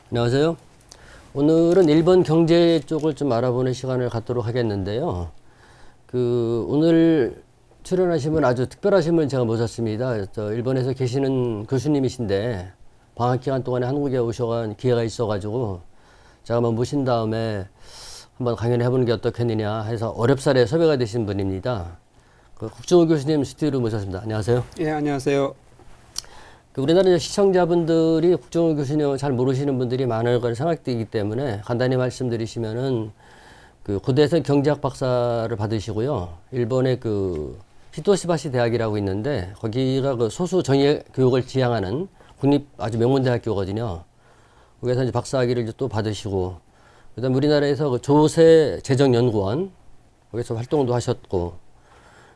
안녕하세요. 오늘은 일본 경제 쪽을 좀 알아보는 시간을 갖도록 하겠는데요. 오늘 출연하신 분 아주 특별하신 분 제가 모셨습니다. 일본에서 계시는 교수님이신데 방학 기간 동안에 한국에 오셔간 기회가 있어가지고 제가 한번 모신 다음에 한번 강연을 해보는 게 어떻겠느냐 해서 어렵사리에 섭외가 되신 분입니다. 국정호 교수님 스튜디오로 모셨습니다. 안녕하세요. 예, 안녕하세요. 우리나라 시청자분들이 국정호 교수님을 잘 모르시는 분들이 많을 거라 생각되기 때문에 간단히 말씀드리시면은 고대에서 경제학 박사를 받으시고요. 일본의 히토시바시 대학이라고 있는데 거기가 소수 정예 교육을 지향하는 국립 아주 명문대학교거든요. 거기서 이제 박사학위를 또 받으시고 그다음 우리나라에서 조세 재정연구원 거기서 활동도 하셨고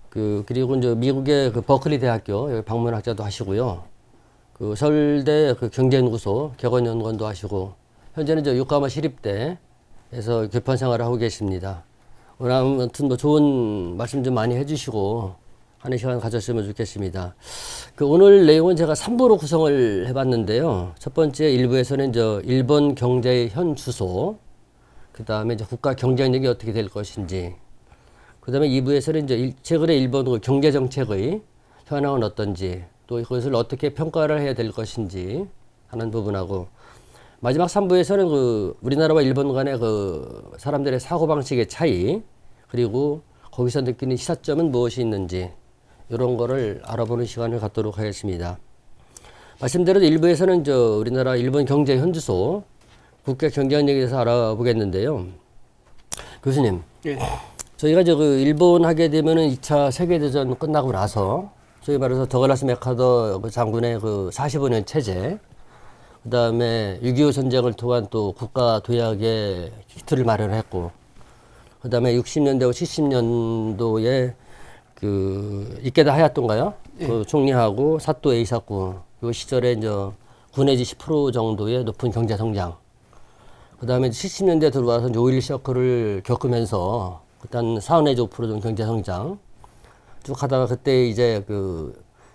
그리고 이제 미국의 버클리 대학교 여기 방문학자도 하시고요. 서울대 경제연구소 객원연구원도 하시고 현재는 요코하마 시립대에서 교판 생활을 하고 계십니다. 오늘 아무튼 좋은 말씀 좀 많이 해주시고 하는 시간 가졌으면 좋겠습니다. 오늘 내용은 제가 3부로 구성을 해봤는데요. 첫 번째 1부에서는 일본 경제의 현 주소, 그 다음에 국가 경쟁력이 어떻게 될 것인지, 그 다음에 2부에서는 최근에 일본 경제 정책의 현황은 어떤지, 또 이것을 어떻게 평가를 해야 될 것인지 하는 부분하고, 마지막 3부에서는 우리나라와 일본 간의 사람들의 사고방식의 차이, 그리고 거기서 느끼는 시사점은 무엇이 있는지, 이런 거를 알아보는 시간을 갖도록 하겠습니다. 말씀대로 1부에서는 우리나라 일본 경제 현주소, 국가 경쟁력에 대해서 알아보겠는데요. 교수님, 예. 저희가 일본 하게 되면은 2차 세계대전 끝나고 나서 소위 말해서 더글라스 맥카더 장군의 45년 체제, 그 다음에 6.25 전쟁을 통한 또 국가 도약의 기틀을 마련했고, 그 다음에 60년대와 70년도에 이케다 하야토인가요? 예. 총리하고 사또 에이사쿠, 그 시절에 군 내지 10% 정도의 높은 경제 성장. 그 다음에 70년대 들어와서 오일 쇼크를 겪으면서 일단 4 내지 5% 정도 경제 성장. 쭉 가다가 그때 이제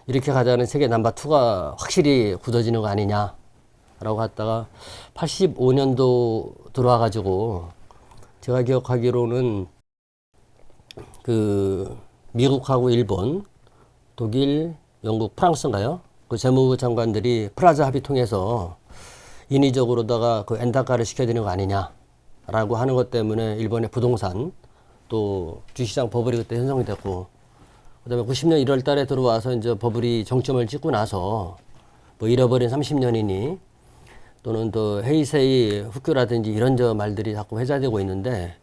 이렇게 가자는 세계 넘버2가 확실히 굳어지는 거 아니냐라고 하다가 85년도 들어와가지고 제가 기억하기로는 미국하고 일본, 독일, 영국, 프랑스인가요? 재무부 장관들이 프라자 합의 통해서 인위적으로다가 엔다카를 시켜야 되는 거 아니냐라고 하는 것 때문에 일본의 부동산 또 주시장 버블이 그때 형성이 됐고, 그다음에 90년 1월 달에 들어와서 이제 버블이 정점을 찍고 나서 잃어버린 30년이니 또는 또 헤이세이 후큐라든지 이런 말들이 자꾸 회자되고 있는데,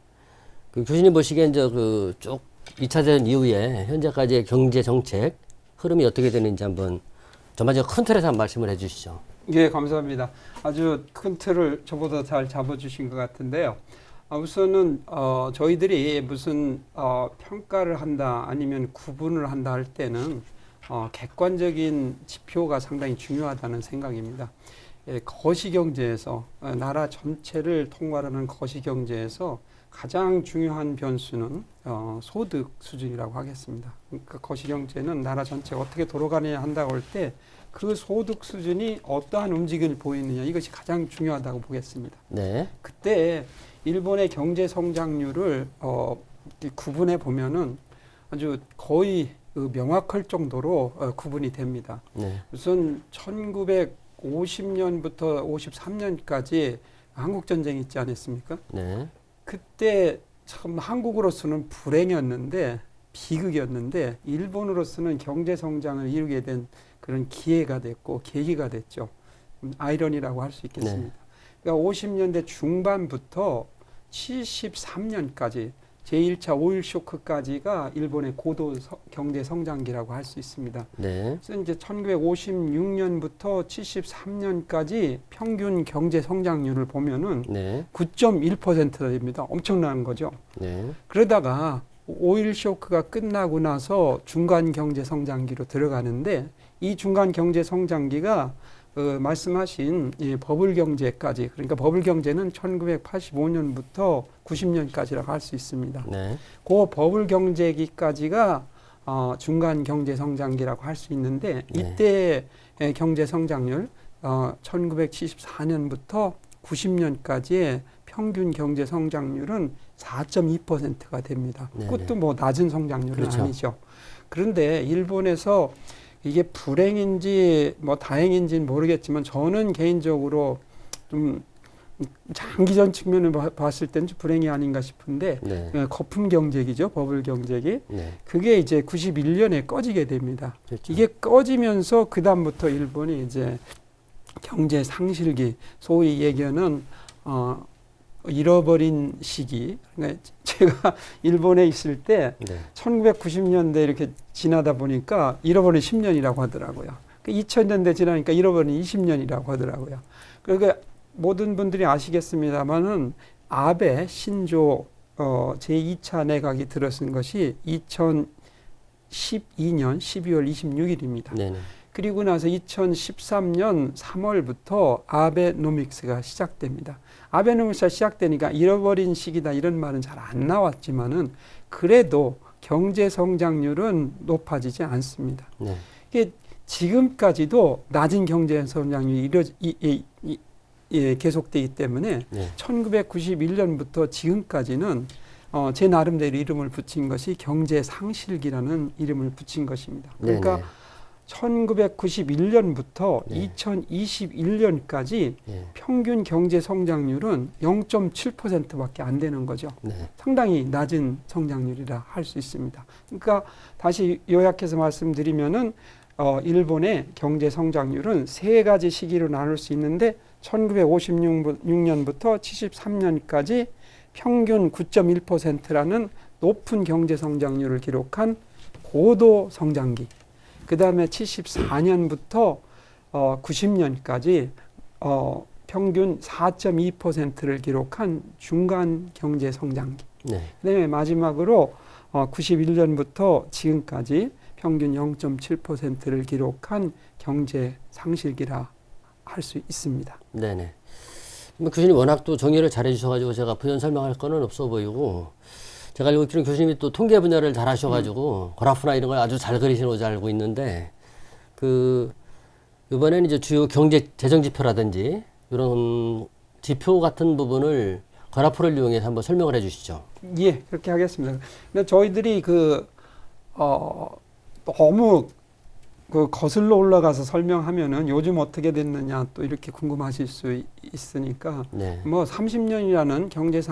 교수님 보시기에 이제 쭉 2차 대전 이후에 현재까지의 경제 정책 흐름이 어떻게 되는지 한번 전반적으로 큰 틀에서 한번 말씀을 해 주시죠. 예, 감사합니다. 아주 큰 틀을 저보다 잘 잡아주신 것 같은데요. 우선은 저희들이 무슨 평가를 한다 아니면 구분을 한다 할 때는 객관적인 지표가 상당히 중요하다는 생각입니다. 예, 거시경제에서 나라 전체를 통괄하는 거시경제에서 가장 중요한 변수는 소득 수준이라고 하겠습니다. 그러니까 거시경제는 나라 전체가 어떻게 돌아가느냐 한다고 할 때 그 소득 수준이 어떠한 움직임을 보이느냐, 이것이 가장 중요하다고 보겠습니다. 네. 그때 일본의 경제 성장률을 구분해 보면은 아주 거의 명확할 정도로 구분이 됩니다. 네. 우선 1950년부터 53년까지 한국 전쟁이 있지 않았습니까? 네. 그때 참 한국으로서는 불행이었는데, 비극이었는데 일본으로서는 경제 성장을 이루게 된 그런 기회가 됐고 계기가 됐죠. 아이러니라고 할 수 있겠습니다. 네. 그러니까 50년대 중반부터 73년까지 제1차 오일 쇼크까지가 일본의 고도 경제 성장기라고 할 수 있습니다. 네. 그래서 이제 1956년부터 73년까지 평균 경제 성장률을 보면은 네. 9.1%가 됩니다. 엄청난 거죠. 네. 그러다가 오일 쇼크가 끝나고 나서 중간 경제 성장기로 들어가는데, 이 중간 경제 성장기가 말씀하신 이 버블 경제까지, 그러니까 버블 경제는 1985년부터 90년까지라고 할 수 있습니다. 네. 그 버블 경제기까지가 중간 경제 성장기라고 할 수 있는데, 이때의 경제 성장률 1974년부터 90년까지의 평균 경제 성장률은 4.2%가 됩니다. 네네. 그것도 뭐 낮은 성장률은 그렇죠. 아니죠. 그런데 일본에서 이게 불행인지 뭐 다행인지는 모르겠지만 저는 개인적으로 좀 장기전 측면을 봤을 때는 좀 불행이 아닌가 싶은데 네. 거품 경제기죠. 버블 경제기. 네. 그게 이제 91년에 꺼지게 됩니다. 그렇죠. 이게 꺼지면서 그다음부터 일본이 이제 경제 상실기, 소위 얘기하는 잃어버린 시기. 그러니까 제가 일본에 있을 때 네. 1990년대 이렇게 지나다 보니까 잃어버린 10년이라고 하더라고요. 2000년대 지나니까 잃어버린 20년이라고 하더라고요. 그러니까 모든 분들이 아시겠습니다만은 아베 신조 제2차 내각이 들어선 것이 2012년 12월 26일입니다. 네네. 그리고 나서 2013년 3월부터 아베노믹스가 시작됩니다. 아베노믹스가 시작되니까 잃어버린 시기다 이런 말은 잘 안 나왔지만은 그래도 경제 성장률은 높아지지 않습니다. 네. 이게 지금까지도 낮은 경제 성장률이 계속되기 때문에 네. 1991년부터 지금까지는 제 나름대로 이름을 붙인 것이 경제 상실기라는 이름을 붙인 것입니다. 그러니까 네네. 1991년부터 네. 2021년까지 네. 평균 경제 성장률은 0.7%밖에 안 되는 거죠. 네. 상당히 낮은 성장률이라 할 수 있습니다. 그러니까 다시 요약해서 말씀드리면은 일본의 경제 성장률은 세 가지 시기로 나눌 수 있는데 1956년부터 73년까지 평균 9.1%라는 높은 경제 성장률을 기록한 고도 성장기. 그 다음에 74년부터 90년까지 평균 4.2%를 기록한 중간 경제 성장기. 네. 그 다음에 마지막으로 91년부터 지금까지 평균 0.7%를 기록한 경제 상실기라 할 수 있습니다. 네네. 뭐 교수님 워낙 또 정리를 잘해 주셔가지고 제가 부연 설명할 거는 없어 보이고 제가 알고 있기로는 교수님이 또 통계 분야를 잘 하셔가지고 그래프나 이런 걸 아주 잘 그리시는 걸 알고 있는데 이번에는 이제 주요 경제 재정 지표라든지 이런 지표 같은 부분을 그래프를 이용해서 한번 설명을 해주시죠. 예, 그렇게 하겠습니다. 근데 저희들이 너무 거슬러 올라가서 설명하면은 요즘 어떻게 됐느냐 또 이렇게 궁금하실 수 있으니까 네. 뭐 30년이라는 경제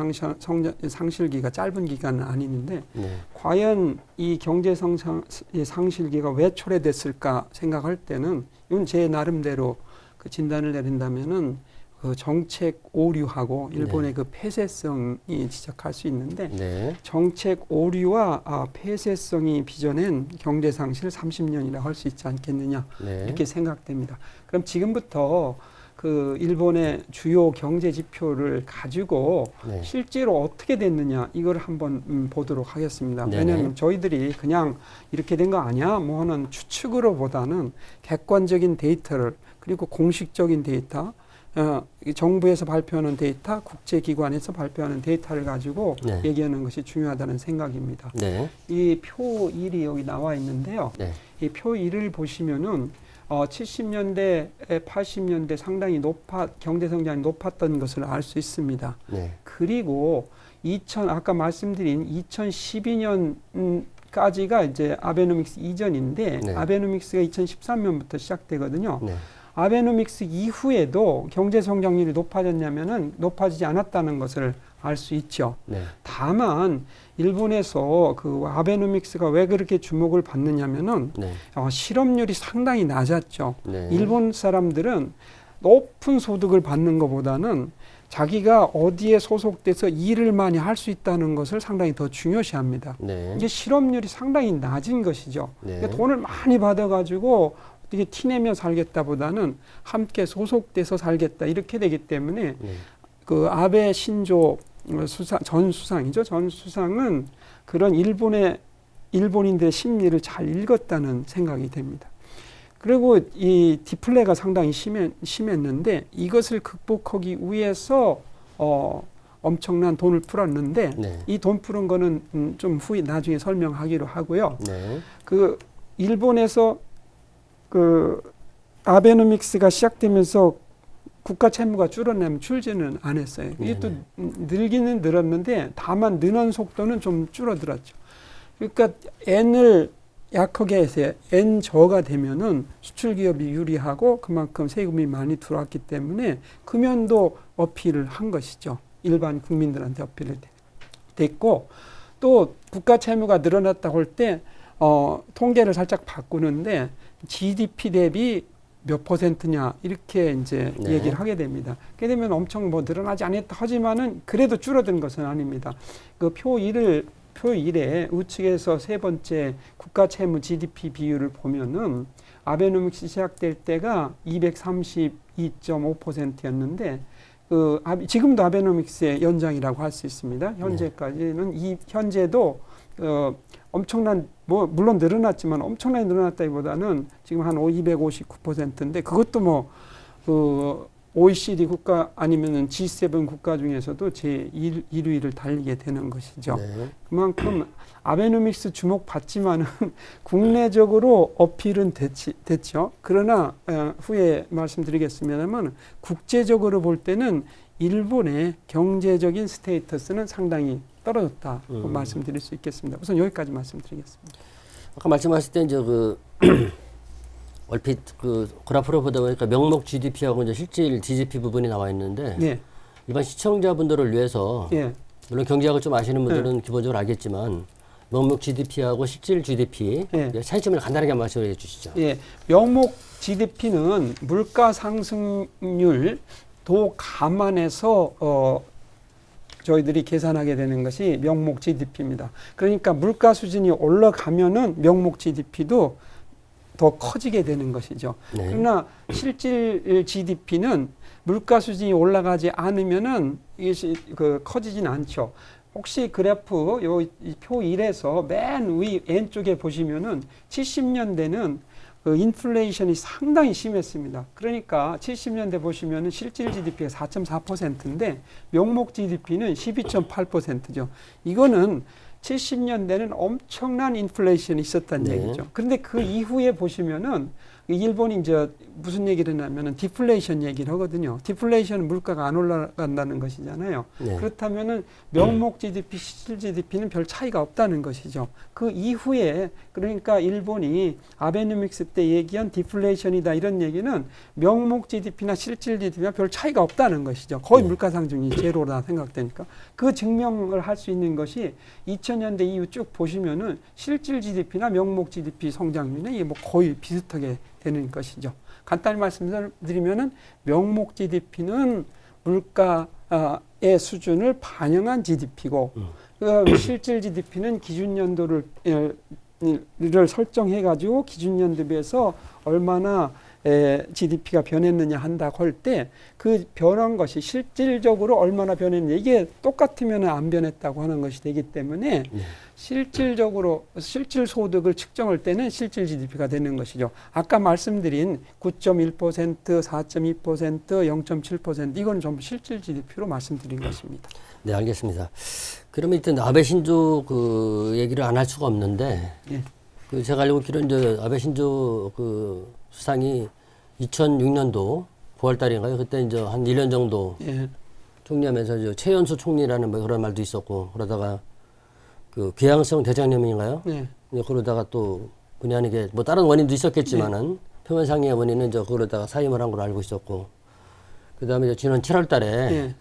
상실기가 짧은 기간은 아니는데 네. 과연 이 경제 상실기가 왜 초래됐을까 생각할 때는 이건 제 나름대로 그 진단을 내린다면은 그 정책 오류하고 일본의 그 폐쇄성이 지적할 수 있는데 네. 정책 오류와 폐쇄성이 빚어낸 경제 상실 30년이라 할 수 있지 않겠느냐 네. 이렇게 생각됩니다. 그럼 지금부터 그 일본의 주요 경제 지표를 가지고 네. 실제로 어떻게 됐느냐 이걸 한번 보도록 하겠습니다. 네네. 왜냐하면 저희들이 그냥 이렇게 된 거 아니야 뭐 하는 추측으로보다는 객관적인 데이터를 그리고 공식적인 데이터 정부에서 발표하는 데이터, 국제기관에서 발표하는 데이터를 가지고 네. 얘기하는 것이 중요하다는 생각입니다. 네. 이 표 1이 여기 나와 있는데요. 네. 이 표 1을 보시면은 70년대, 80년대 상당히 경제 성장이 높았던 것을 알 수 있습니다. 네. 그리고 아까 말씀드린 2012년까지가 이제 아베노믹스 이전인데 네. 아베노믹스가 2013년부터 시작되거든요. 네. 아베노믹스 이후에도 경제 성장률이 높아지지 않았다는 것을 알 수 있죠. 네. 다만 일본에서 그 아베노믹스가 왜 그렇게 주목을 받느냐면은 네. 실업률이 상당히 낮았죠. 네. 일본 사람들은 높은 소득을 받는 것보다는 자기가 어디에 소속돼서 일을 많이 할 수 있다는 것을 상당히 더 중요시합니다. 네. 이게 실업률이 상당히 낮은 것이죠. 네. 그러니까 돈을 많이 받아가지고 어떻게 티내며 살겠다보다는 함께 소속돼서 살겠다 이렇게 되기 때문에 네. 그 아베 신조 전 수상이죠. 전 수상은 그런 일본인들의 심리를 잘 읽었다는 생각이 됩니다. 그리고 이 디플레가 상당히 심했는데 이것을 극복하기 위해서 엄청난 돈을 풀었는데 네. 이 돈 푸는 거는 좀 후에 나중에 설명하기로 하고요. 네. 그 일본에서 그 아베노믹스가 시작되면서 국가 채무가 줄지는 않았어요. 이게 또 늘기는 늘었는데 다만 느는 속도는 좀 줄어들었죠. 그러니까 N을 약하게 해서 N 저가 되면은 수출 기업이 유리하고 그만큼 세금이 많이 들어왔기 때문에 금연도 어필을 한 것이죠. 일반 국민들한테 어필을 됐고 또 국가 채무가 늘어났다고 할 때 통계를 살짝 바꾸는데 GDP 대비 몇 %냐 이렇게 이제 네. 얘기를 하게 됩니다. 그렇게 되면 엄청 뭐 늘어나지 않았다 하지만은 그래도 줄어든 것은 아닙니다. 그 표 1에 우측에서 세 번째 국가 채무 GDP 비율을 보면은 아베노믹스 시작될 때가 232.5%였는데 지금도 아베노믹스의 연장이라고 할 수 있습니다. 현재까지는 현재도 엄청난 물론 늘어났지만 엄청나게 늘어났다기보다는 지금 한 259%인데 그것도 OECD 국가 아니면은 G7 국가 중에서도 제1위를 달리게 되는 것이죠. 네. 그만큼 아베노믹스 주목받지만은 국내적으로 어필은 됐죠. 그러나 후에 말씀드리겠습니다만 국제적으로 볼 때는 일본의 경제적인 스테이터스는 상당히 떨어졌다고 말씀드릴 수 있겠습니다. 우선 여기까지 말씀드리겠습니다. 아까 말씀하실 때 이제 얼핏 그래프로 보다 보니까 명목 GDP하고 이제 실질 GDP 부분이 나와 있는데 네. 일반 시청자분들을 위해서 예. 물론 경제학을 좀 아시는 분들은 기본적으로 알겠지만 명목 GDP하고 실질 GDP 차이점을 간단하게 말씀해 주시죠. 예. 명목 GDP는 물가 상승률도 감안해서 저희들이 계산하게 되는 것이 명목 GDP입니다. 그러니까 물가 수준이 올라가면은 명목 GDP도 더 커지게 되는 것이죠. 네. 그러나 실질 GDP는 물가 수준이 올라가지 않으면은 이것이 커지진 않죠. 혹시 그래프 표 1에서 맨 위 왼쪽에 보시면은 70년대는 인플레이션이 상당히 심했습니다. 그러니까 70년대 보시면은 실질 GDP가 4.4%인데 명목 GDP는 12.8%죠. 이거는 70년대는 엄청난 인플레이션이 있었다는 얘기죠. 그런데 그 이후에 보시면은 일본이 이제 무슨 얘기를 하냐면은 디플레이션 얘기를 하거든요. 디플레이션은 물가가 안 올라간다는 것이잖아요. 네. 그렇다면은 명목 GDP, 실질 GDP는 별 차이가 없다는 것이죠. 그 이후에 그러니까 일본이 아베노믹스 때 얘기한 디플레이션이다 이런 얘기는 명목 GDP나 실질 GDP나 별 차이가 없다는 것이죠. 거의 물가 상승이 제로라 생각되니까 그 증명을 할 수 있는 것이 2000년대 이후 쭉 보시면은 실질 GDP나 명목 GDP 성장률은 이게 거의 비슷하게 되는 것이죠. 간단히 말씀드리면은 명목 GDP는 물가의 수준을 반영한 GDP고 실질 GDP는 기준연도를 설정해가지고 기준연도에서 얼마나 GDP가 변했느냐 한다고 할 때 그 변한 것이 실질적으로 얼마나 변했느냐 이게 똑같으면 안 변했다고 하는 것이 되기 때문에 실질적으로 실질 소득을 측정할 때는 실질 GDP가 되는 것이죠. 아까 말씀드린 9.1%, 4.2%, 0.7% 이건 전부 실질 GDP로 말씀드린 것입니다. 네, 알겠습니다. 그러면 일단 아베 신조 얘기를 안 할 수가 없는데 제가 알고 있기로는 이제 아베 신조 수상이 2006년도 9월달인가요? 그때 이제 한 1년 정도 총리하면서 이제 최연소 총리라는 그런 말도 있었고 그러다가 귀향성 대장염인가요? 그러다가 또 본의 아니게 다른 원인도 있었겠지만은 표면상의 원인은 그러다가 사임을 한 걸로 알고 있었고 그다음에 이제 지난 7월달에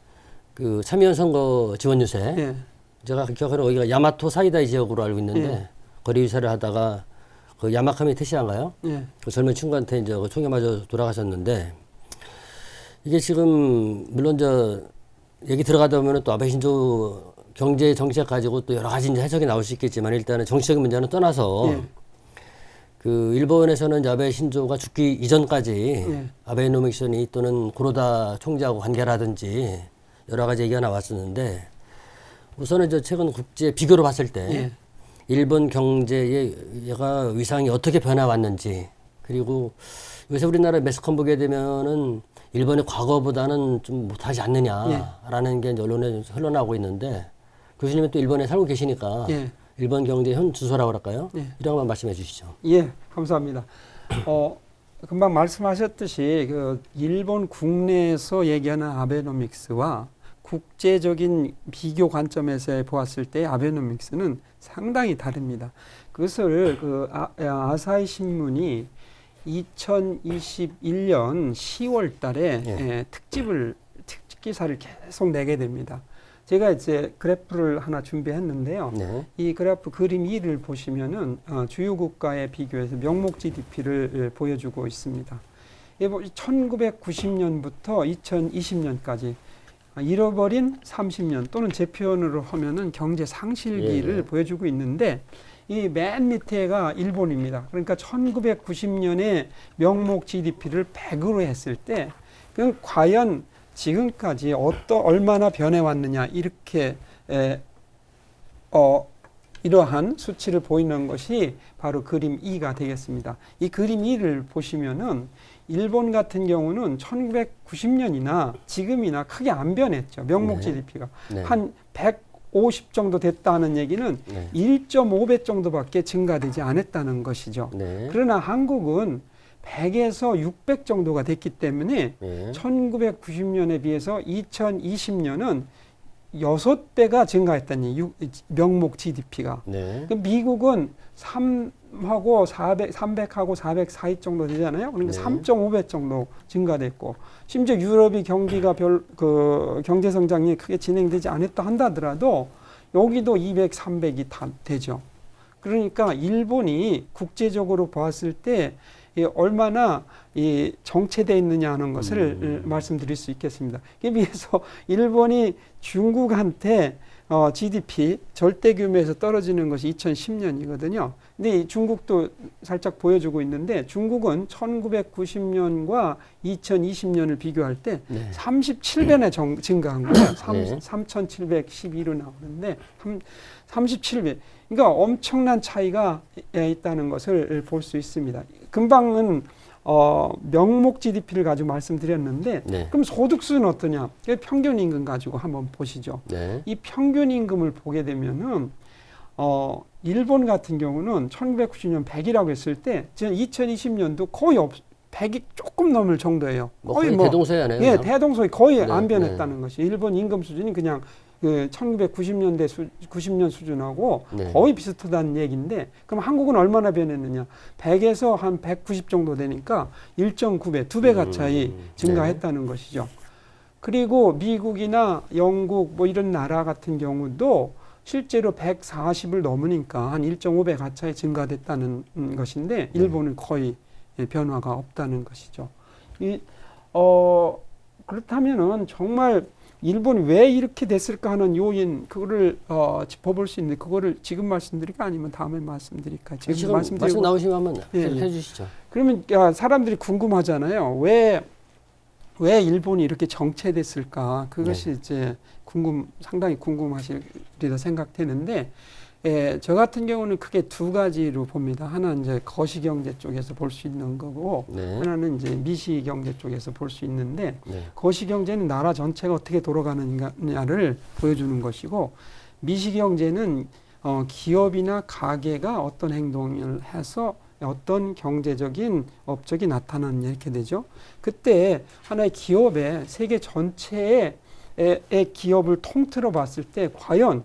참의원 선거 지원 유세 제가 기억하는 거기가 야마토 사이다이 지역으로 알고 있는데 거리 유세를 하다가 야마카미 테시아인가요? 그 젊은 친구한테 이제 총에 맞아 돌아가셨는데 이게 지금 물론 얘기 들어가다 보면은 또 아베 신조 경제 정책 가지고 또 여러 가지 이제 해석이 나올 수 있겠지만 일단은 정치적인 문제는 떠나서 일본에서는 아베 신조가 죽기 이전까지 아베노믹스니 또는 고노다 총재하고 관계라든지 여러 가지 얘기가 나왔었는데 우선은 최근 국제 비교로 봤을 때 일본 경제의 위상이 어떻게 변해왔는지 그리고 요새 우리나라 매스컴 보게 되면은 일본의 과거보다는 좀 못하지 않느냐라는 게 이제 언론에 흘러나오고 있는데 교수님은 또 일본에 살고 계시니까 일본 경제 현 주소라고 할까요? 이런 것만 말씀해 주시죠. 예, 감사합니다. 금방 말씀하셨듯이 그 일본 국내에서 얘기하는 아베노믹스와 국제적인 비교 관점에서 보았을 때 아베노믹스는 상당히 다릅니다. 그것을 그 아사히 신문이 2021년 10월 달에 특집 기사를 계속 내게 됩니다. 제가 이제 그래프를 하나 준비했는데요. 네. 이 그래프 그림 2를 보시면은 주요 국가에 비교해서 명목 GDP를 보여주고 있습니다. 1990년부터 2020년까지 잃어버린 30년 또는 제 표현으로 하면은 경제 상실기를 보여주고 있는데 이 맨 밑에가 일본입니다. 그러니까 1990년에 명목 GDP를 100으로 했을 때 그 과연 지금까지 얼마나 변해왔느냐 이렇게 이러한 수치를 보이는 것이 바로 그림 2가 되겠습니다. 이 그림 2를 보시면은 일본 같은 경우는 1990년이나 지금이나 크게 안 변했죠. 명목 GDP가 한 150 정도 됐다는 얘기는 1.5배 정도밖에 증가되지 않았다는 것이죠. 그러나 한국은 100에서 600 정도가 됐기 때문에 1990년에 비해서 2020년은 6배가 증가했다니 명목 GDP가. 미국은 300하고 400 사이 정도 되잖아요. 그러니까 3.5배 정도 증가됐고 심지어 유럽이 경기가 경제 성장이 크게 진행되지 않았다 한다더라도 여기도 200, 300이 다 되죠. 그러니까 일본이 국제적으로 봤을 때 얼마나 정체되어 있느냐 하는 것을 말씀드릴 수 있겠습니다. 이에 비해서 일본이 중국한테 GDP 절대 규모에서 떨어지는 것이 2010년이거든요. 근데 중국도 살짝 보여주고 있는데 중국은 1990년과 2020년을 비교할 때 37배나 증가한 거예요. 3,712로 나오는데 37배. 그러니까 엄청난 차이가 있다는 것을 볼 수 있습니다. 금방은 명목 GDP를 가지고 말씀드렸는데 그럼 소득수는 어떠냐? 평균 임금 가지고 한번 보시죠. 이 평균 임금을 보게 되면은 일본 같은 경우는 1990년 100이라고 했을 때 지금 2020년도 거의 100이 조금 넘을 정도예요. 거의 대동소이하네요. 예, 대동소이 거의 안 변했다는 것이 일본 임금 수준이 그냥 그 1990년대 90년 수준하고 거의 비슷하다는 얘기인데 그럼 한국은 얼마나 변했느냐? 100에서 한 190 정도 되니까 1.9배, 2배 가차이 증가했다는 것이죠. 그리고 미국이나 영국 뭐 이런 나라 같은 경우도 실제로 140을 넘으니까 한 1.5배 가차이 증가됐다는 것인데 일본은 거의 변화가 없다는 것이죠. 그렇다면은 정말 일본이 왜 이렇게 됐을까 하는 요인 그거를 짚어볼 수 있는데 그거를 지금 말씀드릴까 아니면 다음에 말씀드릴까? 지금 말씀 나오시면 한번 해주시죠. 그러면 사람들이 궁금하잖아요. 왜 일본이 이렇게 정체됐을까? 그것이 이제 상당히 궁금하시리라 생각되는데 저 같은 경우는 크게 두 가지로 봅니다. 하나는 이제 거시경제 쪽에서 볼 수 있는 거고, 하나는 이제 미시경제 쪽에서 볼 수 있는데, 거시경제는 나라 전체가 어떻게 돌아가느냐를 보여주는 것이고, 미시경제는 기업이나 가게가 어떤 행동을 해서 어떤 경제적인 업적이 나타나느냐 이렇게 되죠. 그때 하나의 기업의 세계 전체의 기업을 통틀어 봤을 때 과연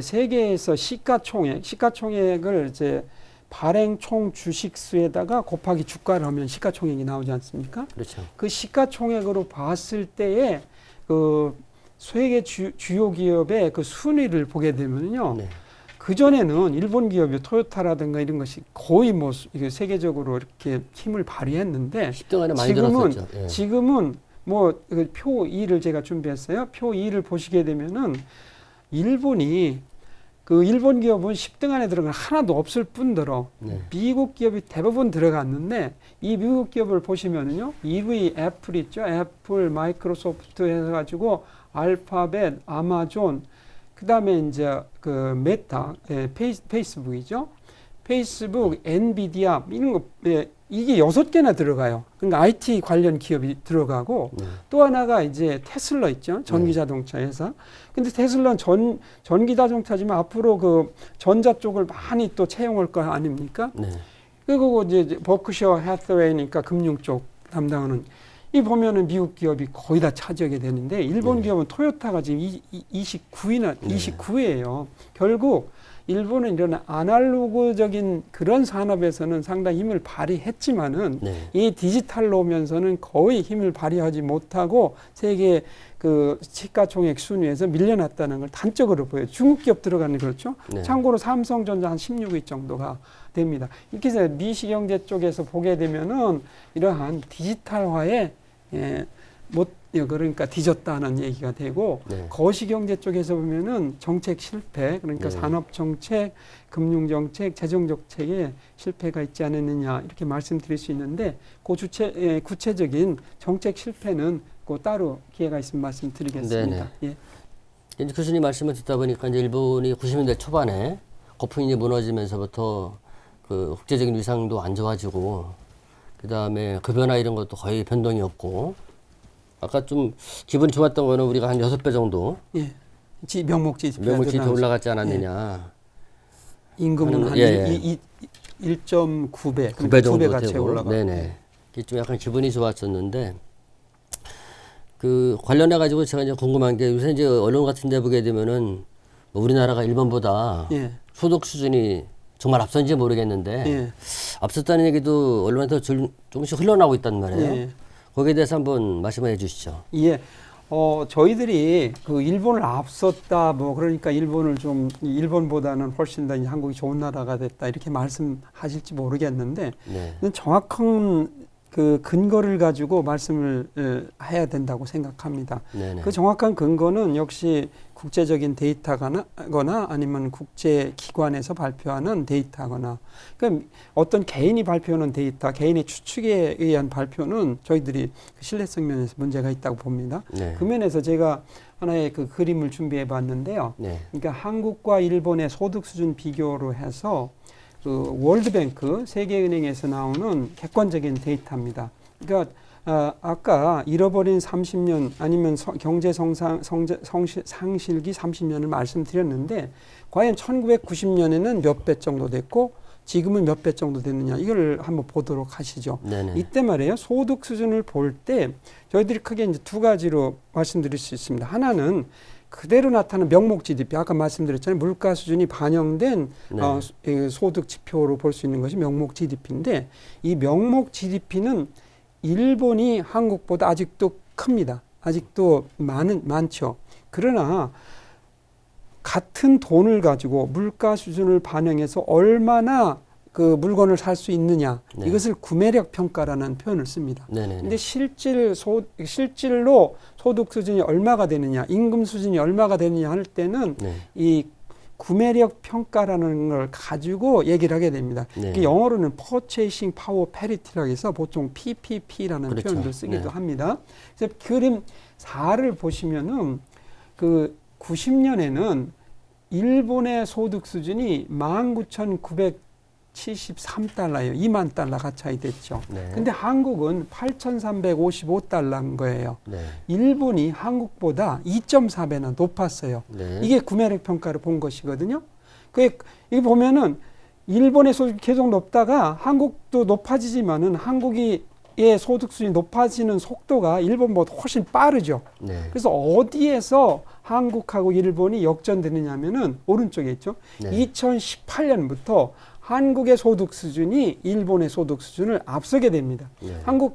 세계에서 시가총액을 이제 발행총 주식수에다가 곱하기 주가를 하면 시가총액이 나오지 않습니까? 그렇죠. 그 시가총액으로 봤을 때에 그 세계 주요 기업의 그 순위를 보게 되면요. 그 전에는 일본 기업이 토요타라든가 이런 것이 거의 뭐 세계적으로 이렇게 힘을 발휘했는데 10등 안에 많이 들었었죠. 지금은 뭐 표 2를 제가 준비했어요. 표 2를 보시게 되면은 일본이 그 일본 기업은 10등 안에 들어간 하나도 없을 뿐더러 미국 기업이 대부분 들어갔는데 이 미국 기업을 보시면은요 2위 애플 있죠. 애플, 마이크로소프트 해가지고 알파벳, 아마존, 그 다음에 이제 그 메타, 페이스북이죠. 페이스북, 엔비디아 이런 거 이게 6개나 들어가요. 그러니까 IT 관련 기업이 들어가고 또 하나가 이제 테슬라 있죠. 전기자동차 회사. 근데 테슬라는 전기자동차지만 앞으로 그 전자 쪽을 많이 또 채용할 거 아닙니까? 그리고 이제 버크셔 해서웨이니까 금융 쪽 담당하는 이 보면은 미국 기업이 거의 다 차지하게 되는데 일본 기업은 토요타가 지금 29위예요. 결국 일본은 이런 아날로그적인 그런 산업에서는 상당히 힘을 발휘했지만은 이 디지털로 오면서는 거의 힘을 발휘하지 못하고 세계 그 시가총액 순위에서 밀려났다는 걸 단적으로 보여요. 중국 기업 들어가는 그렇죠. 참고로 삼성전자 한 16위 정도가 됩니다. 이렇게 해서 미시경제 쪽에서 보게 되면은 이러한 디지털화에 그러니까 뒤졌다는 얘기가 되고 거시경제 쪽에서 보면은 정책 실패 그러니까 산업 정책, 금융 정책, 재정 정책에 실패가 있지 않았느냐 이렇게 말씀드릴 수 있는데 그 구체적인 정책 실패는 그 따로 기회가 있으면 말씀드리겠습니다. 예. 이제 교수님 말씀을 듣다 보니까 이제 일본이 90년대 초반에 거품이 무너지면서부터 그 국제적인 위상도 안 좋아지고 그 다음에 그 변화 이런 것도 거의 변동이 없고 아까 좀 기분이 좋았던 거는 우리가 한 6배 정도 명목 GDP 올라갔지 않았느냐. 임금은 한 1.9배 9배 정도 2배가 채 올라가고. 좀 약간 기분이 좋았었는데 그 관련해 가지고 제가 이제 궁금한 게 요새 이제 언론 같은 데 보게 되면은 뭐 우리나라가 일본보다 소득 수준이 정말 앞선지 모르겠는데 앞섰다는 얘기도 언론에서 조금씩 흘러나오고 있단 말이에요. 거기에 대해서 한번 말씀해 주시죠. 저희들이 그 일본을 앞섰다 그러니까 일본보다는 훨씬 더 한국이 좋은 나라가 됐다 이렇게 말씀하실지 모르겠는데 정확한 그 근거를 가지고 말씀을 해야 된다고 생각합니다. 그 정확한 근거는 역시 국제적인 데이터거나 아니면 국제기관에서 발표하는 데이터거나 그러니까 어떤 개인이 발표하는 데이터, 개인의 추측에 의한 발표는 저희들이 신뢰성 면에서 문제가 있다고 봅니다. 그 면에서 제가 하나의 그 그림을 준비해 봤는데요. 그러니까 한국과 일본의 소득 수준 비교로 해서 그 월드뱅크 세계은행에서 나오는 객관적인 데이터입니다. 그러니까 아까 잃어버린 30년 아니면 경제 상실기 30년을 말씀드렸는데 과연 1990년에는 몇 배 정도 됐고 지금은 몇 배 정도 됐느냐 이걸 한번 보도록 하시죠. 이때 말이에요. 소득 수준을 볼 때 저희들이 크게 이제 두 가지로 말씀드릴 수 있습니다. 하나는 그대로 나타나는 명목 GDP, 아까 말씀드렸잖아요. 물가 수준이 반영된 소득 지표로 볼 수 있는 것이 명목 GDP인데 이 명목 GDP는 일본이 한국보다 아직도 큽니다. 아직도 많죠. 그러나 같은 돈을 가지고 물가 수준을 반영해서 얼마나 그 물건을 살 수 있느냐 이것을 구매력 평가라는 표현을 씁니다. 근데 실질로 소득 수준이 얼마가 되느냐, 임금 수준이 얼마가 되느냐 할 때는 이 구매력 평가라는 걸 가지고 얘기를 하게 됩니다. 영어로는 Purchasing Power Parity라고 해서 보통 PPP라는 표현도 쓰기도 합니다. 그래서 그림 4를 보시면은 그 90년에는 일본의 소득 수준이 19,973달러예요. 2만 달러가 차이 됐죠. 근데 한국은 8,355달러인 거예요. 일본이 한국보다 2.4배나 높았어요. 이게 구매력 평가를 본 것이거든요. 이게 보면은 일본의 소득이 계속 높다가 한국도 높아지지만은 한국의 소득 수준이 높아지는 속도가 일본보다 훨씬 빠르죠. 그래서 어디에서 한국하고 일본이 역전되느냐 하면은 오른쪽에 있죠. 2018년부터 한국의 소득 수준이 일본의 소득 수준을 앞서게 됩니다.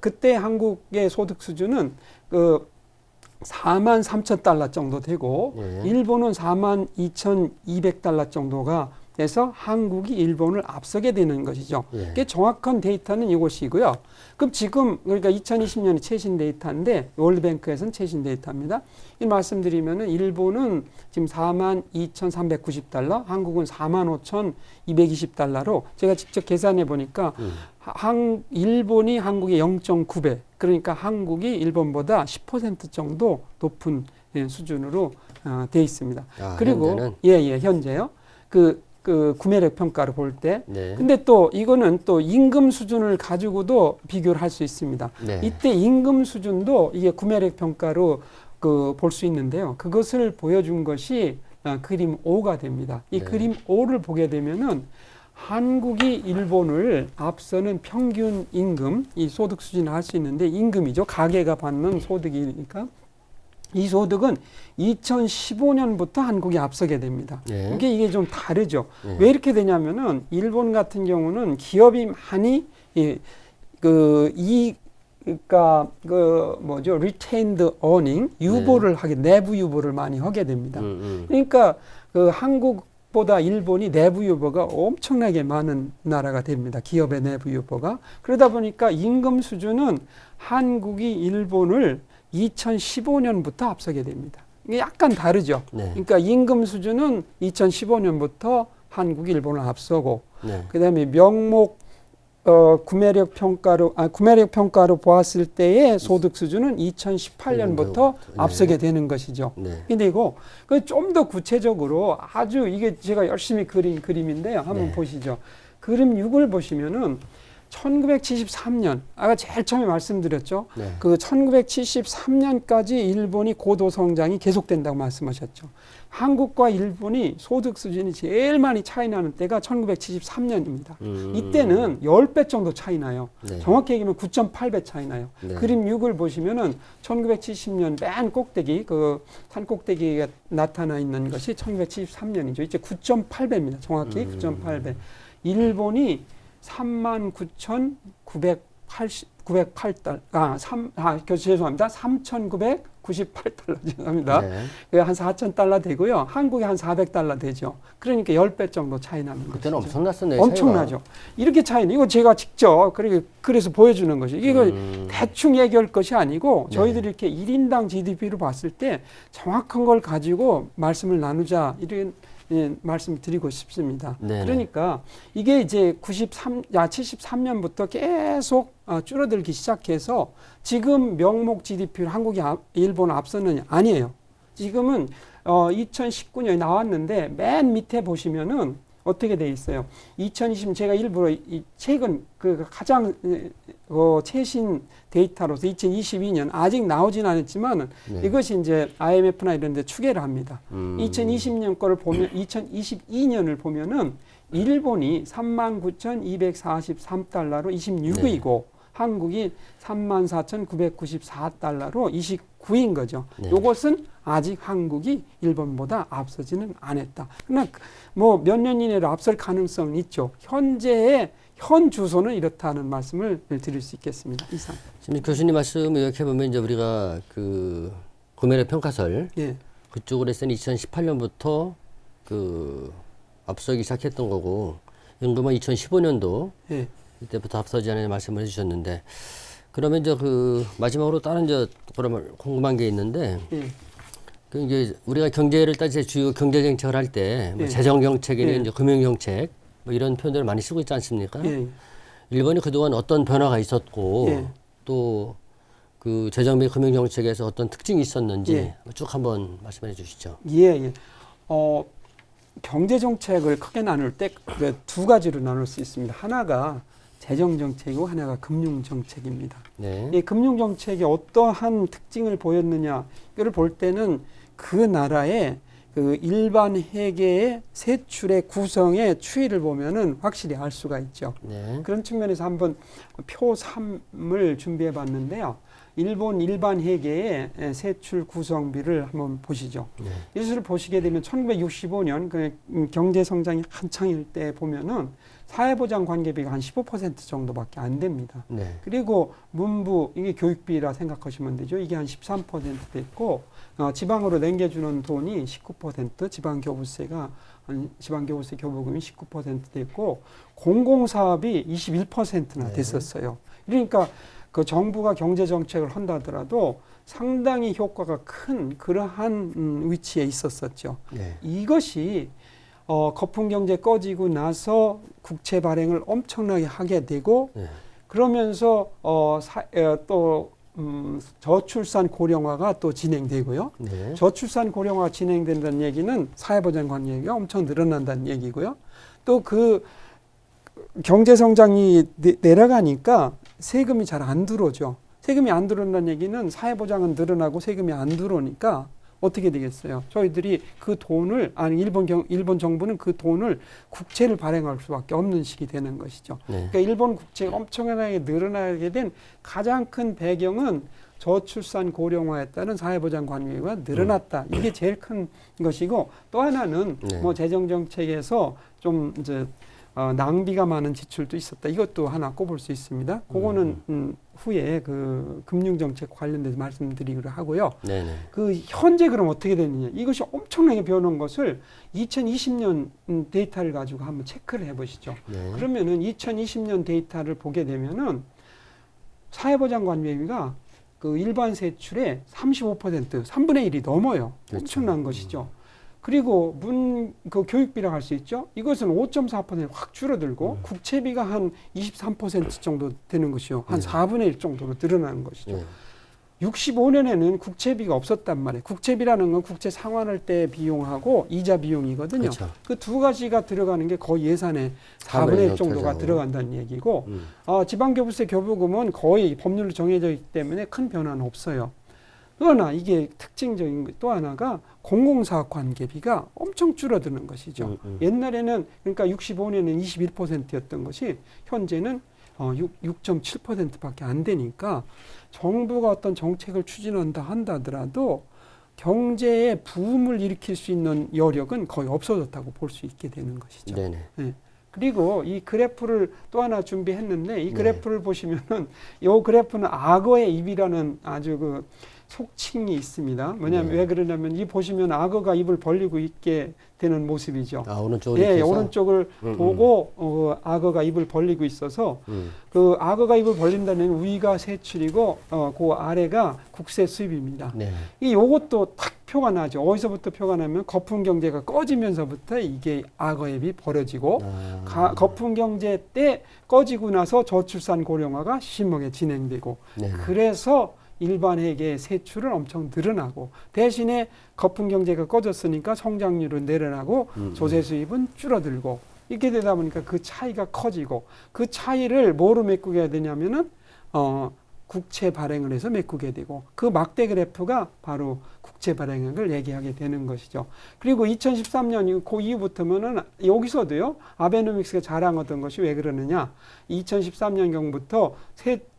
그때 한국의 소득 수준은 그 43,000달러 정도 되고 일본은 42,200달러 정도가 돼서 한국이 일본을 앞서게 되는 것이죠. 이게 정확한 데이터는 이것이고요. 그럼 지금 그러니까 2020년이 최신 데이터인데 월드뱅크에서는 최신 데이터입니다. 이 말씀드리면은 일본은 지금 42,390달러, 한국은 45,220달러로 제가 직접 계산해 보니까 일본이 한국의 0.9배, 그러니까 한국이 일본보다 10% 정도 높은 수준으로 돼 있습니다. 그리고 현재는? 현재요. 그 구매력 평가를 볼 때. 근데 또 이거는 또 임금 수준을 가지고도 비교를 할 수 있습니다. 이때 임금 수준도 이게 구매력 평가로 볼 수 있는데요. 그것을 보여준 것이 그림 5가 됩니다. 이 그림 5를 보게 되면은 한국이 일본을 앞서는 평균 임금, 이 소득 수준을 할 수 있는데 임금이죠. 가계가 받는 소득이니까 이 소득은 2015년부터 한국이 앞서게 됩니다. 네. 이게 좀 다르죠. 네. 왜 이렇게 되냐면은 일본 같은 경우는 기업이 많이 그러니까 그 뭐죠? retained earning 유보를 하게 내부 유보를 많이 하게 됩니다. 그러니까 그 한국보다 일본이 내부 유보가 엄청나게 많은 나라가 됩니다. 기업의 내부 유보가. 그러다 보니까 임금 수준은 한국이 일본을 2015년부터 앞서게 됩니다. 이게 약간 다르죠. 네. 그러니까 임금 수준은 2015년부터 한국이 일본을 앞서고 네. 그다음에 명목 구매력 평가로 보았을 때의 소득 수준은 2018년부터 네. 앞서게 되는 것이죠. 네. 근데 이거 좀 더 구체적으로 아주 이게 제가 열심히 그린 그림인데요. 한번 네. 보시죠. 그림 6을 보시면은 1973년 아까 제일 처음에 말씀드렸죠. 네. 그 1973년까지 일본이 고도 성장이 계속된다고 말씀하셨죠. 한국과 일본이 소득 수준이 제일 많이 차이 나는 때가 1973년입니다. 이때는 10배 정도 차이 나요. 네. 정확히 얘기하면 9.8배 차이 나요. 네. 그림 6을 보시면은 1970년 맨 꼭대기 그 산 꼭대기가 나타나 있는 것이 1973년이죠. 이제 9.8배입니다. 정확히 9.8배. 일본이 39,908달러, 죄송합니다. 3,998달러, 죄송합니다. 네. 한 4,000달러 되고요. 한국이 한 400달러 되죠. 그러니까 10배 정도 차이 나는 거죠. 그때는 엄청났었네요. 엄청나죠. 이렇게 차이는, 이거 제가 직접 그래서 보여주는 거죠. 이거 대충 얘기할 것이 아니고 저희들이 이렇게 1인당 GDP로 봤을 때 정확한 걸 가지고 말씀을 나누자, 이런 말씀 드리고 싶습니다. 네네. 그러니까 이게 이제 73년부터 계속 줄어들기 시작해서 지금 명목 GDP를 한국이 일본 앞서는 아니에요. 지금은 2019년에 나왔는데 맨 밑에 보시면은 어떻게 돼 있어요? 2020 제가 일부러 이 최근 그 가장 최신 데이터로서 2022년 아직 나오진 않았지만 네. 이것이 이제 IMF나 이런 데 추계를 합니다. 2020년 거를 보면 2022년을 보면은 일본이 39,243달러로 26위이고 한국이 34,994달러로 29위인 거죠. 네. 이것은 아직 한국이 일본보다 앞서지는 않았다. 그러나 뭐 몇 년 이내로 앞설 가능성은 있죠. 현 주소는 이렇다는 말씀을 드릴 수 있겠습니다. 이상. 지금 교수님 말씀 이렇게 보면 이제 우리가 그 구매력 평가설 예. 그쪽으로 해서는 2018년부터 그 앞서기 시작했던 거고 임금은 2015년도 예. 이때부터 앞서지 않은 말씀을 해주셨는데 그러면 이제 그 마지막으로 다른 이제 그러면 궁금한 게 있는데 예. 그 이제 우리가 경제를 따질 때 주요 경제 정책을 할 때 뭐 예. 재정 정책이나 예. 이제 금융 정책 뭐 이런 표현들을 많이 쓰고 있지 않습니까? 예. 일본이 그동안 어떤 변화가 있었고 예. 또 그 재정 및 금융 정책에서 어떤 특징이 있었는지 예. 쭉 한번 말씀해 주시죠. 예, 예. 경제 정책을 크게 나눌 때 두 가지로 나눌 수 있습니다. 하나가 재정 정책이고 하나가 금융 정책입니다. 네. 이 금융 정책이 어떠한 특징을 보였느냐를 볼 때는 그 나라의 그 일반 회계의 세출의 구성의 추이를 보면은 확실히 알 수가 있죠. 네. 그런 측면에서 한번 표 3을 준비해 봤는데요. 일본 일반 회계의 세출 구성비를 한번 보시죠. 네. 이것을 보시게 되면 1965년 그 경제 성장이 한창일 때 보면은 사회보장 관계비가 한 15% 정도밖에 안 됩니다. 네. 그리고 문부, 이게 교육비라 생각하시면 되죠. 이게 한 13% 됐고, 지방으로 남겨주는 돈이 19%, 지방교부세 교부금이 19% 됐고, 공공사업이 21%나 네. 됐었어요. 그러니까 그 정부가 경제정책을 한다더라도 상당히 효과가 큰 그러한 위치에 있었었죠. 네. 이것이 거품 경제 꺼지고 나서 국채 발행을 엄청나게 하게 되고 네. 그러면서 저출산 고령화가 또 진행되고요. 네. 저출산 고령화가 진행된다는 얘기는 사회보장 관계가 엄청 늘어난다는 얘기고요. 또 그 경제 성장이 내려가니까 세금이 잘 안 들어오죠. 세금이 안 들어온다는 얘기는 사회보장은 늘어나고 세금이 안 들어오니까 어떻게 되겠어요? 저희들이 그 돈을 일본 정부는 그 돈을 국채를 발행할 수밖에 없는 식이 되는 것이죠. 네. 그러니까 일본 국채가 엄청나게 늘어나게 된 가장 큰 배경은 저출산 고령화에 따른 사회보장 관계가 늘어났다. 이게 제일 큰 것이고, 또 하나는 네. 뭐 재정 정책에서 좀 이제 낭비가 많은 지출도 있었다. 이것도 하나 꼽을 수 있습니다. 그거는 후에 그 금융 정책 관련돼서 말씀드리기로 하고요. 네네. 그 현재 그럼 어떻게 됐느냐? 이것이 엄청나게 변한 것을 2020년 데이터를 가지고 한번 체크를 해보시죠. 네. 그러면은 2020년 데이터를 보게 되면은 사회보장 관계비가 그 일반 세출의 35%, 3분의 1이 넘어요. 그렇죠. 엄청난 것이죠. 그리고 그 교육비라고 할 수 있죠. 이것은 5.4% 확 줄어들고 국채비가 한 23% 정도 되는 것이요. 한 4분의 1 정도로 늘어나는 것이죠. 네. 65년에는 국채비가 없었단 말이에요. 국채비라는 건 국채 상환할 때 비용하고 이자 비용이거든요. 그렇죠. 그 두 가지가 들어가는 게 거의 예산의 4분의 1 정도가 들어간다는 얘기고, 지방교부세 교부금은 거의 법률로 정해져 있기 때문에 큰 변화는 없어요. 그러나 이게 특징적인 것 또 하나가 공공사업 관계비가 엄청 줄어드는 것이죠. 옛날에는 그러니까 65년에는 21%였던 것이 현재는 6.7%밖에 안 되니까 정부가 어떤 정책을 추진한다 한다더라도 경제에 부음을 일으킬 수 있는 여력은 거의 없어졌다고 볼 수 있게 되는 것이죠. 네네. 네. 그리고 이 그래프를 또 하나 준비했는데 이 네. 그래프를 보시면은 이 그래프는 악어의 입이라는 아주 그 속칭이 있습니다. 뭐냐면 네. 왜 그러냐면 이 보시면 악어가 입을 벌리고 있게 되는 모습이죠. 오른쪽으로 예, 이렇게 해서? 오른쪽을 보고 악어가 입을 벌리고 있어서 그 악어가 입을 벌린다는 위가 세출이고 그 아래가 국세 수입입니다. 네. 이 요것도 탁 표가 나죠. 어디서부터 표가 나면 거품 경제가 꺼지면서부터 이게 악어의 입이 벌어지고 거품 경제 때 꺼지고 나서 저출산 고령화가 심하게 진행되고 네. 그래서 일반회계의 세출은 엄청 늘어나고 대신에 거품 경제가 꺼졌으니까 성장률은 내려나고 조세 수입은 줄어들고 이렇게 되다 보니까 그 차이가 커지고 그 차이를 뭐로 메꾸게 해야 되냐면은 국채 발행을 해서 메꾸게 되고 그 막대 그래프가 바로 국채 발행액을 얘기하게 되는 것이죠. 그리고 2013년 그 이후부터는 여기서도요 아베노믹스가 자랑하던 것이 왜 그러느냐 2013년경부터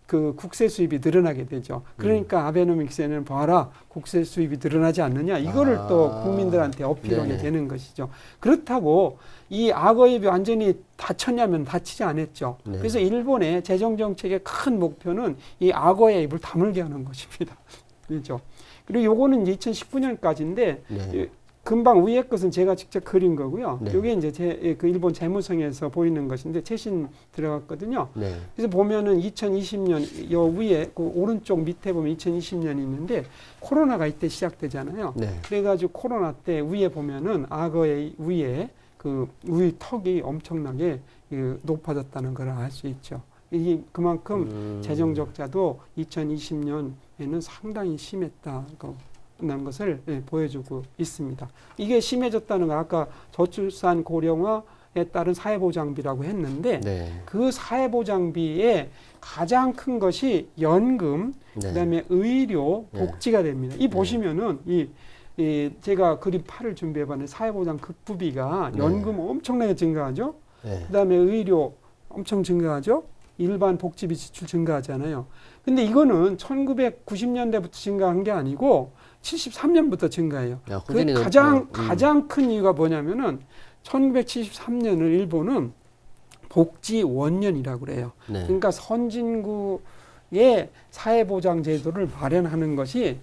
그 국세 수입이 늘어나게 되죠. 그러니까 아베노믹스에는 봐라 국세 수입이 늘어나지 않느냐 이거를 또 국민들한테 어필하게 네네. 되는 것이죠. 그렇다고 이 악어입이 완전히 닫혔냐면 닫히지 않았죠. 네. 그래서 일본의 재정 정책의 큰 목표는 이 악어의 입을 다물게 하는 것입니다. 그렇죠. 그리고 요거는 2019년까지인데 네. 금방 위에 것은 제가 직접 그린 거고요. 네. 이게 이제 그 일본 재무성에서 보이는 것인데 최신 들어갔거든요. 네. 그래서 보면은 2020년 요 위에 그 오른쪽 밑에 보면 2020년이 있는데 코로나가 이때 시작되잖아요. 네. 그래가지고 코로나 때 위에 보면은 악어의 위에 그 위 턱이 엄청나게 높아졌다는 걸 알 수 있죠. 이게 그만큼 재정 적자도 2020년에는 상당히 심했다고. 난 것을 보여주고 있습니다. 이게 심해졌다는 건 아까 저출산 고령화에 따른 사회보장비라고 했는데 네. 그 사회보장비의 가장 큰 것이 연금, 네. 그다음에 의료, 네. 복지가 됩니다. 이 보시면은 제가 그림 8을 준비해봤는데 사회보장 급부비가 연금 엄청나게 증가하죠. 네. 그다음에 의료 엄청 증가하죠. 일반 복지비 지출 증가하잖아요. 근데 이거는 1990년대부터 증가한 게 아니고 73년부터 증가해요. 그 가장 큰 이유가 뭐냐면은 1973년을 일본은 복지 원년이라고 그래요. 네. 그러니까 선진국의 사회보장 제도를 마련하는 것이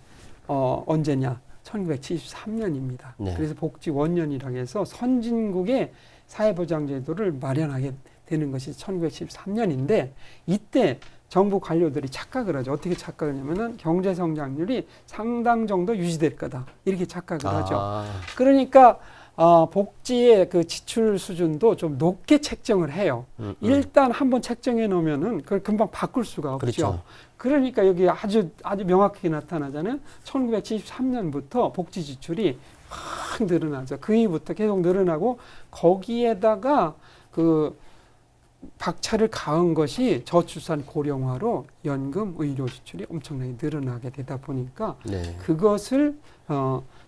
언제냐? 1973년입니다. 네. 그래서 복지 원년이라고 해서 선진국의 사회보장 제도를 마련하게 되는 것이 1973년인데 이때 정부 관료들이 착각을 하죠. 어떻게 착각을 하냐면은 경제 성장률이 상당 정도 유지될 거다. 이렇게 착각을 하죠. 그러니까 복지의 그 지출 수준도 좀 높게 책정을 해요. 일단 한번 책정해 놓으면은 그걸 금방 바꿀 수가 없죠. 그렇죠. 그러니까 여기 아주 명확하게 나타나잖아요. 1973년부터 복지 지출이 확 늘어나죠. 그 이후부터 계속 늘어나고 거기에다가 그 박차를 가한 것이 저출산 고령화로 연금, 의료 지출이 엄청나게 늘어나게 되다 보니까 네. 그것을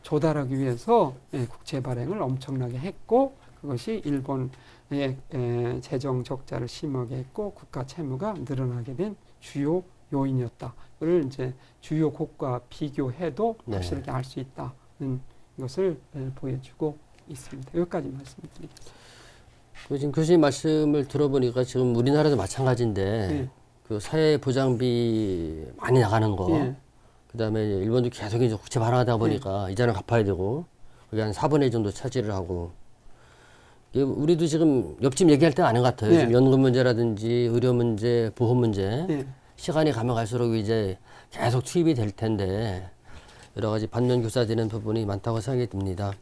조달하기 위해서 국채 발행을 엄청나게 했고 그것이 일본의 재정 적자를 심하게 했고 국가 채무가 늘어나게 된 주요 요인이었다. 그걸 이제 주요 국가 비교해도 네. 확실하게 알 수 있다는 것을 보여주고 있습니다. 여기까지 말씀드리겠습니다. 그 지금 교수님 말씀을 들어보니까 지금 우리나라도 마찬가지인데 예. 그 사회 보장비 많이 나가는 거, 예. 그다음에 일본도 계속 이제 국채 발행하다 보니까 이자는 갚아야 되고 그게 한 4분의 1 정도 차지를 하고 이게 우리도 지금 옆집 얘기할 때가 아닌 것 같아요. 예. 지금 연금 문제라든지 의료 문제, 보험 문제 예. 시간이 가면 갈수록 이제 계속 투입이 될 텐데 여러 가지 반면 교사되는 부분이 많다고 생각이 듭니다.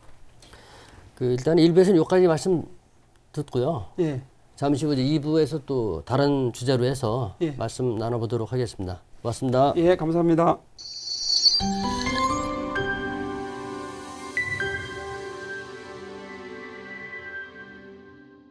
그 일단 1부에서는 여기까지 말씀 듣고요. 예. 잠시 후 2부에서 또 다른 주제로 해서 예. 말씀 나눠보도록 하겠습니다. 고맙습니다. 예, 감사합니다.